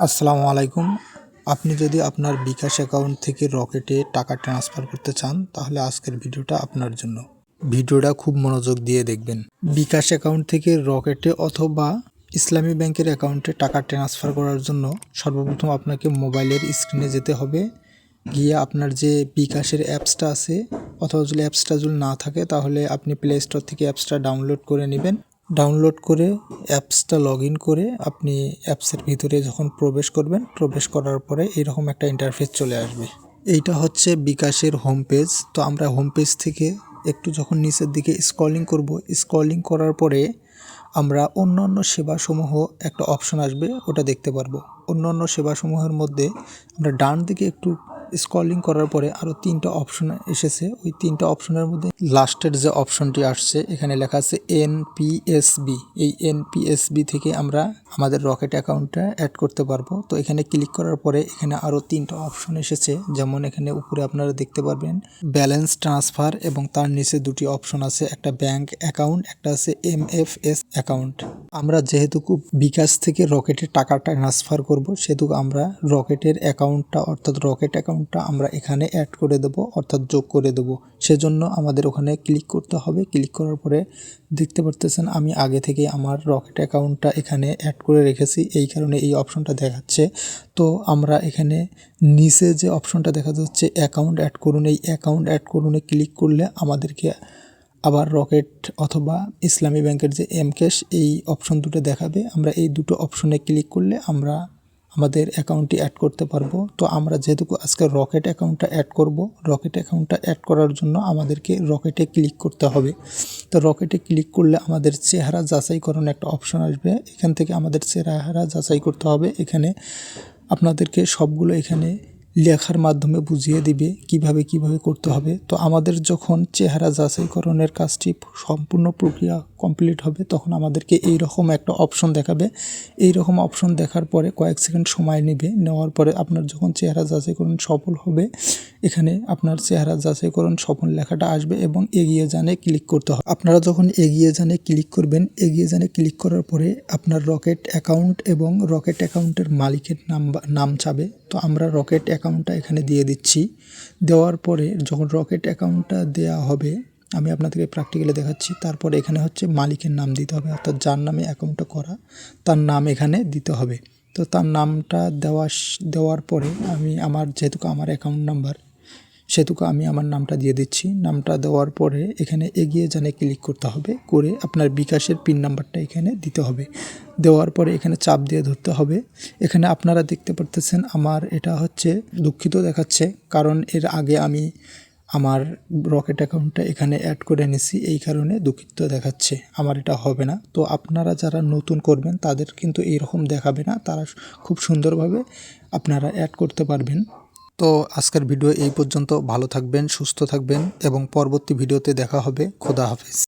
আসসালামু আলাইকুম। আপনি যদি আপনার বিকাশ অ্যাকাউন্ট থেকে রকেটে টাকা ট্রান্সফার করতে চান তাহলে আজকের ভিডিওটা আপনার জন্য। ভিডিওটা খুব মনোযোগ দিয়ে দেখবেন। বিকাশ অ্যাকাউন্ট থেকে রকেটে অথবা ইসলামী ব্যাংকের অ্যাকাউন্টে টাকা ট্রান্সফার করার জন্য সর্বপ্রথম আপনাকে মোবাইলের স্ক্রিনে যেতে হবে। গিয়ে আপনার যে বিকাশের অ্যাপসটা আছে অথবা যদি অ্যাপসটা যদি না থাকে তাহলে আপনি প্লে স্টোর থেকে অ্যাপসটা ডাউনলোড করে নেবেন। ডাউনলোড করে অ্যাপসটা লগ ইন করে আপনি অ্যাপসের ভিতরে যখন প্রবেশ করবেন, প্রবেশ করার পরে এরকম একটা ইন্টারফেস চলে আসবে। এইটা হচ্ছে বিকাশের হোম পেজ। তো আমরা হোম পেজ থেকে একটু যখন নিচের দিকে স্ক্রলিং করব, স্ক্রলিং করার পরে আমরা অন্যান্য সেবাসমূহ একটা অপশন আসবে, ওটা দেখতে পারবো। অন্যান্য সেবাসমূহের মধ্যে আমরা ডান দিকে একটু স্ক্রলিং করার পরে আরও 3টা অপশন এসেছে। ওই 3টা অপশনের মধ্যে লাস্টের যে অপশনটি আসছে এখানে লেখা আছে এনপিএসবি। এই এনপিএসবি থেকে আমরা আমাদের রকেট অ্যাকাউন্টটা অ্যাড করতে পারবো। তো এখানে ক্লিক করার পরে এখানে আরও 3টা অপশন এসেছে, যেমন এখানে উপরে আপনারা দেখতে পারবেন ব্যালেন্স ট্রান্সফার এবং তার নিচে 2টি অপশন আছে, একটা ব্যাংক অ্যাকাউন্ট, একটা আছে এমএফএস অ্যাকাউন্ট। আমরা যেহেতু বিকাশ থেকে রকেটে টাকাটা ট্রান্সফার করব সেহেতু আমরা রকেটের অ্যাকাউন্টটা অর্থাৎ রকেট অ্যাকাউন্টটা আমরা এখানে অ্যাড করে দেব অর্থাৎ যোগ করে দেব। সেজন্য আমাদের ওখানে ক্লিক করতে হবে। ক্লিক করার পরে দেখতে পারতেছেন আমি আগে থেকে আমার রকেট অ্যাকাউন্টটা এখানে অ্যাড করে রেখেছি, এই কারণে এই অপশনটা দেখাচ্ছে। তো আমরা এখানে নিচে যে অপশনটা দেখা যাচ্ছে অ্যাকাউন্ট অ্যাড করুন, এই অ্যাকাউন্ট অ্যাড করুনে ক্লিক করলে আমাদেরকে আবার রকেট অথবা ইসলামী ব্যাংকের যে এমক্যাশ এই অপশন দুটো দেখাবে। আমরা এই দুটো অপশনে ক্লিক করলে আমরা আমাদের অ্যাকাউন্টটি অ্যাড করতে পারবো। তো আমরা যেহেতু আজকে রকেট অ্যাকাউন্টটা অ্যাড করব, রকেট অ্যাকাউন্টটা অ্যাড করার জন্য আমাদেরকে রকেটে ক্লিক করতে হবে। তো রকেটে ক্লিক করলে আমাদের চেহারা যাচাইকরণ একটা অপশন আসবে, এখান থেকে আমাদের চেহারা যাচাই করতে হবে। এখানে আপনাদেরকে সবগুলো এখানে লেখার মাধ্যমে বুঝিয়ে দিবে কিভাবে করতে হবে। তো আমাদের যখন চেহারা যাচাইকরণের কাজটি সম্পূর্ণ প্রক্রিয়া কমপ্লিট হবে তখন আমাদেরকে এই রকম একটা অপশন দেখাবে। এই রকম অপশন দেখার পরে কয়েক সেকেন্ড সময় নেবে, নেওয়ার পরে আপনার যখন চেহারা যাচাইকরণ সফল হবে এখানে আপনার চেহারা যাচাইকরণ সফল লেখাটা আসবে এবং এগিয়ে জানে ক্লিক করতে হবে। আপনারা যখন এগিয়ে জানে ক্লিক করবেন, এগিয়ে জানে ক্লিক করার পরে আপনার রকেট অ্যাকাউন্ট এবং রকেট অ্যাকাউন্টের মালিকের নাম চাবে। তো আমরা রকেট অ্যাকাউন্টটা এখানে দিয়ে দিচ্ছি। দেওয়ার পরে যখন রকেট অ্যাকাউন্টটা দেওয়া হবে আমি আপনাদেরকে প্র্যাকটিক্যালি দেখাচ্ছি। তারপরে এখানে হচ্ছে মালিকের নাম দিতে হবে, অর্থাৎ যার নামে অ্যাকাউন্টটা করা তার নাম এখানে দিতে হবে। তো তার নামটা দেওয়ার পরে আমি যেহেতু আমার অ্যাকাউন্ট নাম্বার সেহেতু আমি আমার নামটা দিয়ে দিচ্ছি। নামটা দেওয়ার পরে এখানে এগিয়ে জানে ক্লিক করতে হবে, করে আপনার বিকাশের পিন নাম্বারটা এখানে দিতে হবে। দেওয়ার পরে এখানে চাপ দিয়ে ধরতে হবে। এখানে আপনারা দেখতে পারতেছেন আমার এটা হচ্ছে দুঃখিত দেখাচ্ছে, কারণ এর আগে আমি আমার রকেট অ্যাকাউন্টটা এখানে অ্যাড করে নিছি, এই কারণে দুঃখিত দেখাচ্ছে, আমার এটা হবে না। তো আপনারা যারা নতুন করবেন তাদের কিন্তু এইরকম দেখাবে না, তারা খুব সুন্দরভাবে আপনারা অ্যাড করতে পারবেন। তো আজকের ভিডিও এই পর্যন্ত। ভালো থাকবেন, সুস্থ থাকবেন এবং পরবর্তী ভিডিওতে দেখা হবে। খোদা হাফেজ।